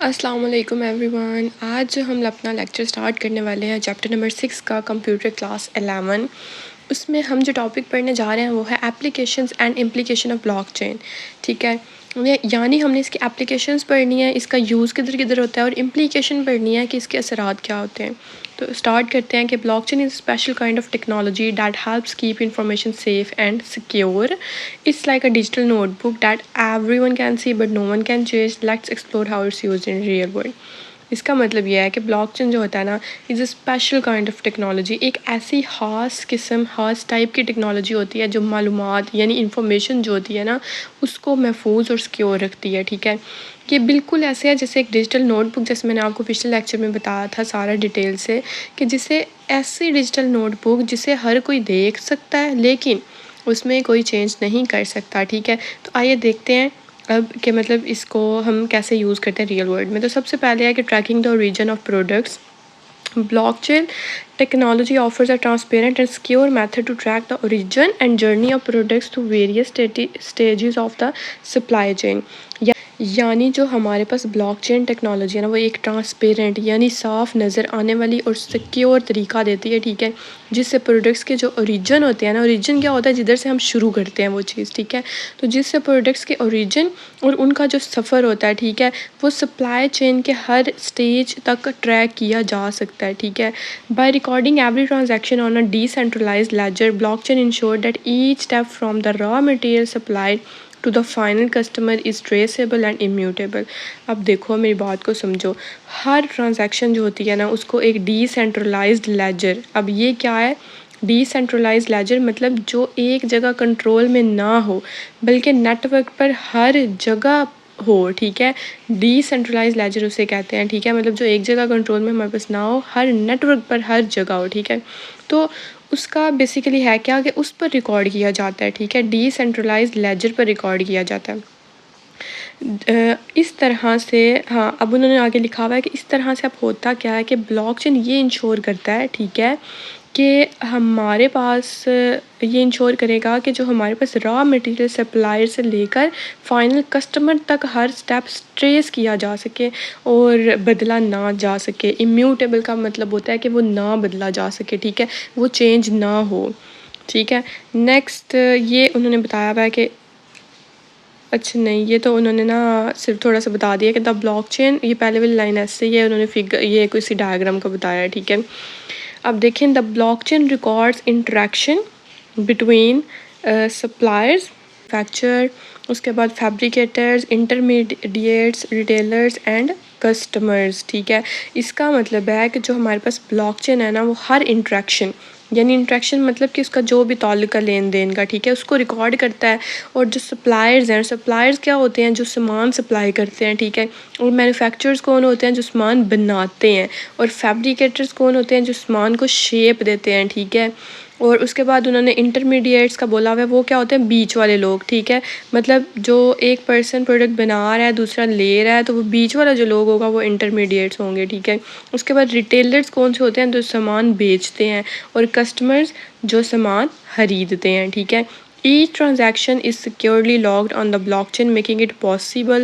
अस्सलाम वालेकुम एवरीवन। आज जो हम अपना लेक्चर स्टार्ट करने वाले हैं चैप्टर नंबर 6 का कंप्यूटर क्लास 11। उसमें हम जो टॉपिक पढ़ने जा रहे हैं वो है applications and implication of blockchain. ठीक है, यानी हमने इसकी एप्लीकेशंस पढ़नी है, इसका यूज़ किधर किधर होता है, और इम्प्लीकेशन पढ़नी है कि इसके असरात क्या होते हैं। तो स्टार्ट करते हैं कि blockchain is special kind of technology that helps keep information safe and secure. It's like a digital notebook that everyone can see but no one can change. Let's explore how it's used in real world. इसका मतलब यह है कि blockchain जो होता है ना, is a special kind of technology. एक ऐसी ख़ास किस्म, ख़ास टाइप की टेक्नोलॉजी होती है जो मालूमात यानी इंफॉर्मेशन जो होती है ना, उसको महफूज और सिक्योर रखती है। ठीक है, ये बिल्कुल ऐसे है जैसे एक डिजिटल नोटबुक, जैसे मैंने आपको पिछले लेक्चर में बताया था सारा डिटेल से, कि जिसे ऐसी डिजिटल नोटबुक जिसे हर कोई देख सकता है लेकिन उसमें कोई चेंज नहीं कर सकता। ठीक है, तो आइए देखते हैं अब कि मतलब इसको हम कैसे यूज़ करते हैं रियल वर्ल्ड में। तो सबसे पहले है कि tracking the origin of products. Blockchain technology offers a transparent and secure method to track the origin and journey of products through various stages of the supply chain. यानी जो हमारे पास ब्लॉकचेन टेक्नोलॉजी है ना, वो एक ट्रांसपेरेंट यानी साफ नज़र आने वाली और सिक्योर तरीका देती है। ठीक है, जिससे प्रोडक्ट्स के जो ओरिजिन होते हैं ना, ओरिजिन क्या होता है, जिधर से हम शुरू करते हैं वो चीज़। ठीक है, तो जिससे प्रोडक्ट्स के ओरिजिन और उनका जो सफ़र होता है, ठीक है, वो सप्लाई चेन के हर स्टेज तक ट्रैक किया जा सकता है। ठीक है, by recording every transaction on a decentralised ledger, blockchain ensure that each step from the raw material supply to the final customer is traceable and immutable. अब देखो, मेरी बात को समझो। हर ट्रांजैक्शन जो होती है ना, उसको एक डिसेंट्रलाइज्ड लेजर, अब ये क्या है, डिसेंट्रलाइज्ड लेजर मतलब जो एक जगह कंट्रोल में ना हो बल्कि नेटवर्क पर हर जगह हो। ठीक है, डिसेंट्रलाइज्ड लेजर उसे कहते हैं। ठीक है, मतलब जो एक जगह कंट्रोल में हमारे पास ना हो, हर नेटवर्क पर हर जगह हो। ठीक है, तो उसका बेसिकली है क्या कि उस पर रिकॉर्ड किया जाता है। ठीक है, डिसेंट्रलाइज्ड लेजर पर रिकॉर्ड किया जाता है। इस तरह से, हाँ, अब उन्होंने आगे लिखा हुआ है कि इस तरह से अब होता क्या है कि ब्लॉकचेन ये इंश्योर करता है, ठीक है, कि हमारे पास ये इंश्योर करेगा कि जो हमारे पास रॉ मटेरियल सप्लायर से लेकर फाइनल कस्टमर तक हर स्टेप ट्रेस किया जा सके और बदला ना जा सके। इम्यूटेबल का मतलब होता है कि वो ना बदला जा सके। ठीक है, वो चेंज ना हो। ठीक है, नेक्स्ट ये उन्होंने बताया हुआ है कि, अच्छा नहीं, ये तो उन्होंने ना सिर्फ थोड़ा सा बता दिया कि द ब्लॉकचेन, ये पहले वाली लाइन ऐसे ही है, उन्होंने फिगर ये किसी डायग्राम को बताया है। ठीक है, अब देखें, the blockchain records interaction between suppliers, fracture, उसके बाद fabricators, intermediates, retailers and customers. ठीक है, इसका मतलब है कि जो हमारे पास ब्लॉकचेन है ना, वो हर इंटरेक्शन, यानी इंट्रैक्शन मतलब कि उसका जो भी ताल्लुक है लेन देन का, ठीक है, उसको रिकॉर्ड करता है। और जो सप्लायर्स हैं, सप्लायर्स क्या होते हैं, जो सामान सप्लाई करते हैं। ठीक है, और मैन्युफैक्चरर्स कौन होते हैं, जो सामान बनाते हैं। और फैब्रिकेटर्स कौन होते हैं, जो सामान को शेप देते हैं। ठीक है, और उसके बाद उन्होंने इंटरमीडिएट्स का बोला हुआ है, वो क्या होते हैं, बीच वाले लोग। ठीक है, मतलब जो एक पर्सन प्रोडक्ट बना रहा है, दूसरा ले रहा है, तो वो बीच वाला जो लोग होगा वो इंटरमीडिएट्स होंगे। ठीक है, उसके बाद रिटेलर्स कौन से होते हैं, जो सामान बेचते हैं। और कस्टमर्स जो सामान खरीदते हैं। ठीक है, each transaction is securely logged on the blockchain, making it possible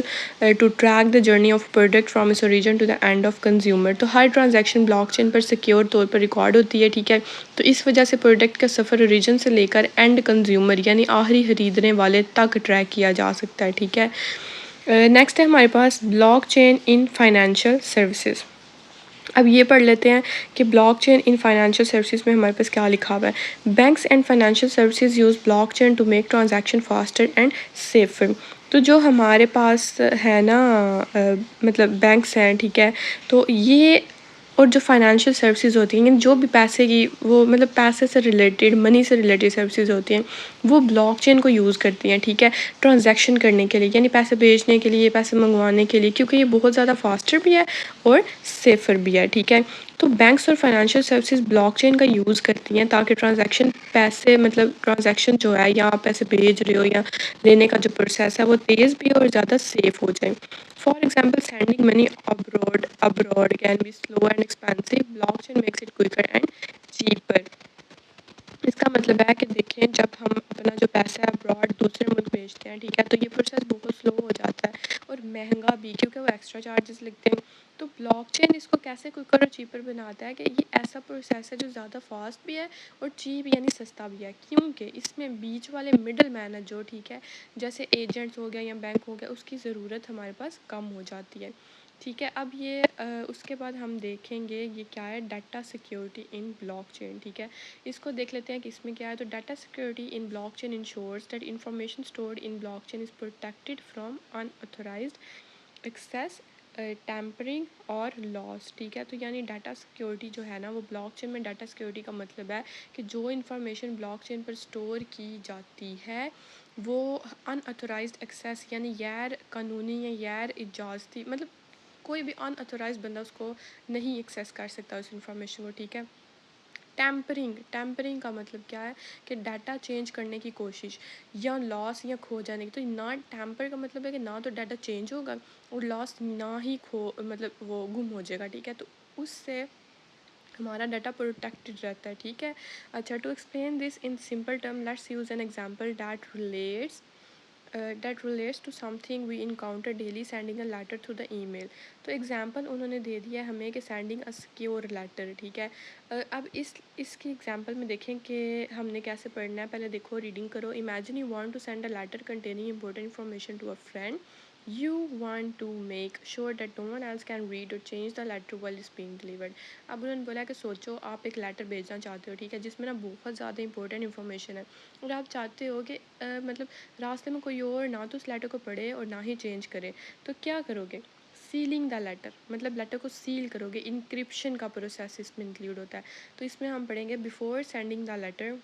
to track the journey of product from its origin to the end of consumer. तो हर ट्रांजैक्शन ब्लॉकचेन पर सिक्योर तौर पर रिकॉर्ड होती है। ठीक है, तो इस वजह से प्रोडक्ट का सफ़र ओरिजिन से लेकर एंड कंज्यूमर यानी आखिरी खरीदने वाले तक ट्रैक किया जा सकता है। ठीक है, नेक्स्ट है हमारे पास ब्लॉकचेन इन फाइनेंशियल सर्विसेज। अब ये पढ़ लेते हैं कि ब्लॉकचेन इन फाइनेंशियल सर्विसेज में हमारे पास क्या लिखा हुआ है। Banks and financial services use blockchain to make transaction faster and safer. तो जो हमारे पास है ना, मतलब बैंक्स हैं, ठीक है, तो ये और जो फाइनेंशियल सर्विसेज होती हैं, जो भी पैसे की, वो मतलब पैसे से रिलेटेड, मनी से रिलेटेड सर्विसेज होती हैं, वो ब्लॉकचेन को यूज़ करती हैं। ठीक है, ट्रांजैक्शन करने के लिए, यानी पैसे भेजने के लिए, पैसे मंगवाने के लिए, क्योंकि ये बहुत ज़्यादा फास्टर भी है और सेफ़र भी है। ठीक है, तो बैंक्स और फाइनेंशियल सर्विसेज ब्लॉकचेन का यूज़ करती हैं ताकि ट्रांजैक्शन, पैसे मतलब ट्रांजैक्शन जो है, या आप पैसे भेज रहे हो या लेने का जो प्रोसेस है, वो तेज़ भी और ज़्यादा सेफ हो जाए। For example, sending money abroad can be slow and expensive. Blockchain makes it quicker and cheaper. इसका मतलब है कि देखें, जब हम अपना जो पैसा है अब्रॉड दूसरे मुल्क भेजते हैं, ठीक है, तो ये प्रोसेस बहुत स्लो हो जाता है और महंगा भी, क्योंकि वो एक्स्ट्रा चार्जेस लगते हैं। तो ब्लॉकचेन इसको कैसे क्विकर और चीपर बनाता है कि ये ऐसा प्रोसेस है जो ज़्यादा फास्ट भी है और चीप यानी सस्ता भी है, क्योंकि इसमें बीच वाले मिडल मैन है जो, ठीक है, जैसे एजेंट्स हो गया या बैंक हो गया, उसकी ज़रूरत हमारे पास कम हो जाती है, ठीक है। अब ये उसके बाद हम देखेंगे ये क्या है, डाटा सिक्योरिटी इन ब्लॉकचेन, ठीक है। इसको देख लेते हैं कि इसमें क्या है। तो data security in blockchain ensures that information stored in blockchain is protected from unauthorised access, tampering और लॉस, ठीक है। तो यानी डाटा सिक्योरिटी जो है ना, वो ब्लॉकचेन में डाटा सिक्योरिटी का मतलब है कि जो इन्फॉर्मेशन ब्लॉकचेन पर स्टोर की जाती है वो अनऑथराइज्ड एक्सेस यानी गैर कानूनी या गैर इजाज़ती, मतलब कोई भी अनऑथराइज बंदा उसको नहीं एक्सेस कर सकता उस इन्फॉर्मेशन को, ठीक है। टैम्परिंग का मतलब क्या है कि डाटा चेंज करने की कोशिश या लॉस या खो जाने की। तो ना टैम्पर का मतलब है कि ना तो डाटा चेंज होगा और लॉस ना ही खो, मतलब वो गुम हो जाएगा, ठीक है। तो उससे हमारा डाटा प्रोटेक्टेड रहता है, ठीक है। अच्छा, to explain this in simple term let's use an example that relates to something we encounter daily, sending a letter through the email। तो एग्जांपल उन्होंने दे दिया हमें कि सेंडिंग अ सिक्योर लेटर, ठीक है। अब इसकी एग्जांपल में देखें कि हमने कैसे पढ़ना है। पहले देखो, रीडिंग करो। Imagine you want to send a letter containing important information to a friend, you want to make sure that no one else can read or change the letter while it's being delivered। अब उन्होंने बोला कि सोचो आप एक letter भेजना चाहते हो, ठीक है, जिसमें ना बहुत ज़्यादा इंपॉर्टेंट इन्फॉर्मेशन है और आप चाहते हो कि मतलब रास्ते में कोई और ना तो उस लेटर को पढ़े और ना ही चेंज करे। तो क्या करोगे? सीलिंग द लेटर, मतलब लेटर को सील करोगे। इंक्रिप्शन का प्रोसेस इसमें इंक्लूड होता है। तो इसमें हम पढ़ेंगे, before sending the letter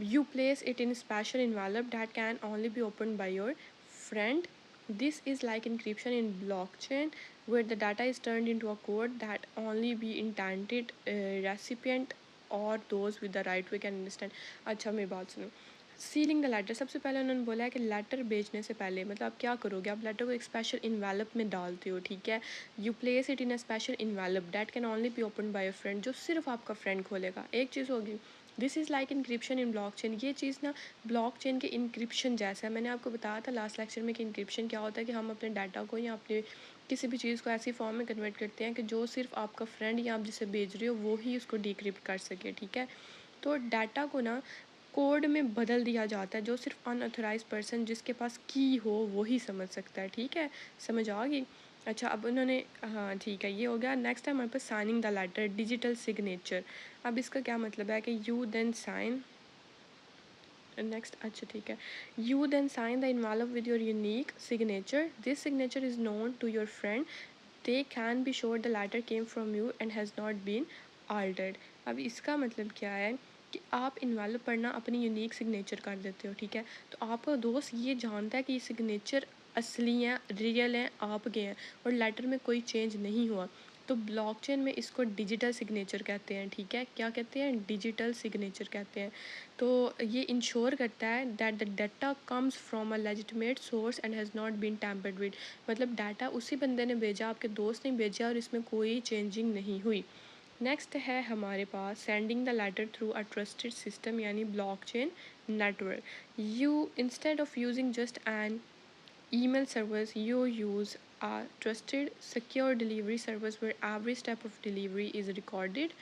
you place it in a special envelope that can only be opened by your friend। This is like encryption in blockchain, where the data is turned into a code that only be intended recipient और those with the right way can understand। अच्छा, मेरी बात सुनो। Ceiling the letter, सबसे पहले उन्होंने बोला है कि लेटर भेजने से पहले मतलब आप क्या करोगे, आप लेटर को एक स्पेशल इन्वेलप में डालते हो, ठीक है। You place it in a special envelope that can only be open by a friend, जो सिर्फ आपका फ्रेंड खोलेगा। एक चीज़ होगी। This is like encryption in blockchain, ये चीज़ ना ब्लॉकचेन के इंक्रिप्शन जैसा है। मैंने आपको बताया था लास्ट लेक्चर में कि इंक्रिप्शन क्या होता है, कि हम अपने डाटा को या अपने किसी भी चीज़ को ऐसी फॉर्म में कन्वर्ट करते हैं कि जो सिर्फ आपका फ्रेंड या आप जिसे भेज रहे हो वो ही उसको डिक्रिप्ट कर सके, ठीक है। तो डाटा को ना कोड में बदल दिया जाता है, जो सिर्फ अनऑथराइज पर्सन जिसके पास की हो वो ही समझ सकता है, ठीक है। समझ आ गई? अच्छा, अब उन्होंने, हाँ ठीक है, ये हो गया। नेक्स्ट है हमारे पास signing the letter, digital signature. अब इसका क्या मतलब है कि यू देन साइन, नेक्स्ट, अच्छा ठीक है, you then sign the envelope with your unique signature, this signature is known to your friend, they can be sure the letter came from you and has not been altered. अब इसका मतलब क्या है कि आप इन्वेलप पढ़ना अपनी unique signature कर देते हो, ठीक है। तो आपका दोस्त ये जानता है कि ये सिग्नेचर असली हैं, रियल हैं, आपके हैं और लेटर में कोई चेंज नहीं हुआ। तो ब्लॉकचेन में इसको डिजिटल सिग्नेचर कहते हैं, ठीक है। क्या कहते हैं? डिजिटल सिग्नेचर कहते हैं। तो ये इंश्योर करता है that the data comes from a legitimate source and has not been tampered with, मतलब डाटा उसी बंदे ने भेजा, आपके दोस्त ने भेजा और इसमें कोई चेंजिंग नहीं हुई। नेक्स्ट है हमारे पास sending the letter through a trusted system यानी blockchain network. You instead of using just an email service, you use a trusted secure delivery service where every step of delivery is recorded।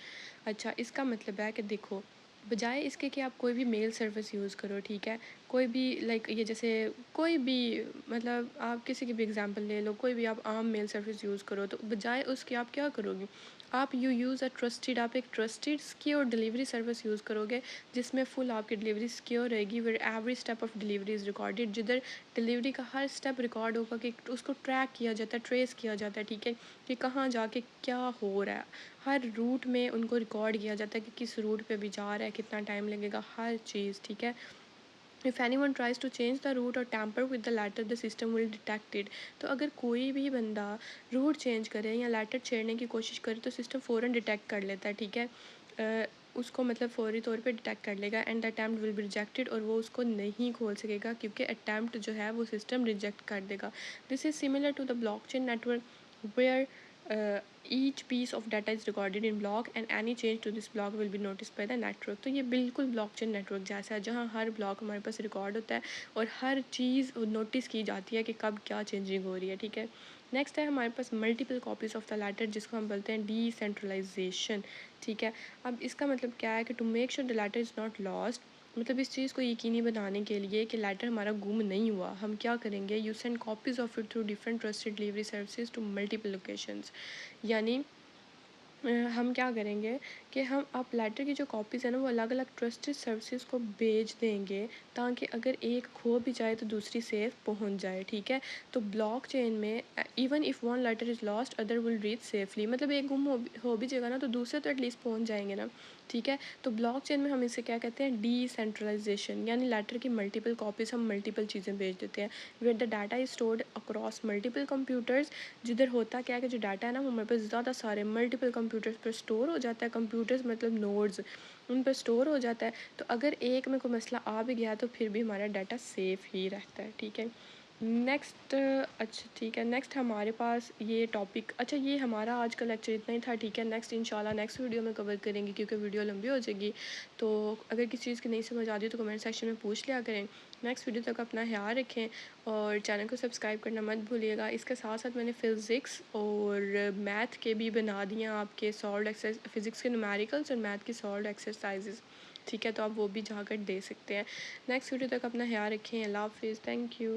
अच्छा, इसका मतलब है कि देखो, बजाय इसके कि आप कोई भी मेल सर्विस यूज़ करो, ठीक है, कोई भी लाइक ये जैसे कोई भी, मतलब आप किसी की भी एग्जांपल ले लो, कोई भी आप आम मेल सर्विस यूज़ करो, तो बजाय उसके आप क्या करोगे, आप यू यूज़ अ ट्रस्टेड, आप एक trusted secure delivery service use करोगे जिसमें फुल आपकी डिलीवरी सिक्योर रहेगी, where every step of delivery is recorded, जिधर डिलीवरी का हर स्टेप रिकॉर्ड होगा, कि उसको ट्रैक किया जाता है, ट्रेस किया जाता है, ठीक है, कि कहाँ जाके क्या हो रहा है। हर रूट में उनको रिकॉर्ड किया जाता है कि किस रूट पे भी जा रहा है, कितना टाइम लगेगा, हर चीज़, ठीक है। If anyone tries to change the route और tamper with the letter the system will detect it. तो अगर कोई भी बंदा रूट चेंज करे या लेटर छेड़ने की कोशिश करे तो सिस्टम फ़ौरन डिटेक्ट कर लेता है, ठीक है। उसको मतलब फौरी तौर पे डिटेक्ट कर लेगा and the attempt will be rejected, और वो उसको नहीं खोल सकेगा क्योंकि अटैम्प्ट जो है वो सिस्टम रिजेक्ट कर देगा। This is similar to the blockchain network where each piece of data is recorded in block and any change to this block will be notice by the network. तो ये बिल्कुल blockchain network जैसा है, जहाँ हर block हमारे पास record होता है और हर चीज़ नोटिस की जाती है कि कब क्या चेंजिंग हो रही है, ठीक है। नेक्स्ट है हमारे पास multiple copies of the letter, जिसको हम बोलते हैं डिसेंट्रलाइजेशन, ठीक है। अब इसका मतलब क्या है कि to make sure the letter is not lost, मतलब इस चीज़ को यकीनी बनाने के लिए कि लेटर हमारा गुम नहीं हुआ, हम क्या करेंगे, you send copies of it through different trusted delivery services to multiple locations. यानी हम क्या करेंगे कि हम अब लेटर की जो कॉपीज़ है ना वो अलग अलग ट्रस्टेड सर्विसेज को भेज देंगे, ताकि अगर एक खो भी जाए तो दूसरी सेफ पहुंच जाए, ठीक है। तो ब्लॉक चेन में even if one letter is lost other will reach safely, मतलब एक गुम हो भी जाएगा ना तो दूसरे तो एटलीस्ट पहुंच जाएंगे ना, ठीक है। तो ब्लॉक चेन में हम इसे क्या कहते हैं, डिसेंट्रलाइजेशन, यानी लेटर की मल्टीपल कॉपीज़ हम मल्टीपल चीज़ें भेज देते हैं where the data is stored across multiple computers. जिधर होता क्या है कि जो डाटा है ना वो हमारे पास ज़्यादा सारे मल्टीपल कंप्यूटर्स पर स्टोर हो जाता है, कंप्यूटर्स मतलब नोड्स, उन पर स्टोर हो जाता है। तो अगर एक में कोई मसला आ भी गया तो फिर भी हमारा डाटा सेफ ही रहता है, ठीक है। नेक्स्ट, अच्छा ठीक है, नेक्स्ट हमारे पास ये टॉपिक, अच्छा ये हमारा आज का लेक्चर इतना ही था, ठीक है। नेक्स्ट इंशाल्लाह नेक्स्ट वीडियो में कवर करेंगे क्योंकि वीडियो लंबी हो जाएगी। तो अगर किसी चीज़ की नहीं समझ आती तो कमेंट सेक्शन में पूछ लिया करें। नेक्स्ट वीडियो तक अपना ख्याल रखें और चैनल को सब्सक्राइब करना मत भूलिएगा। इसके साथ साथ मैंने फिज़िक्स और मैथ के भी बना दिए आपके सॉल्व एक्सरसाइज, फिज़िक्स के न्यूमेरिकल्स और मैथ की सॉल्व एक्सरसाइजेस, ठीक है। तो आप वो भी जाकर दे सकते हैं। नेक्स्ट वीडियो तक अपना ख्याल रखें। अल्लाह हाफिज़, थैंक यू।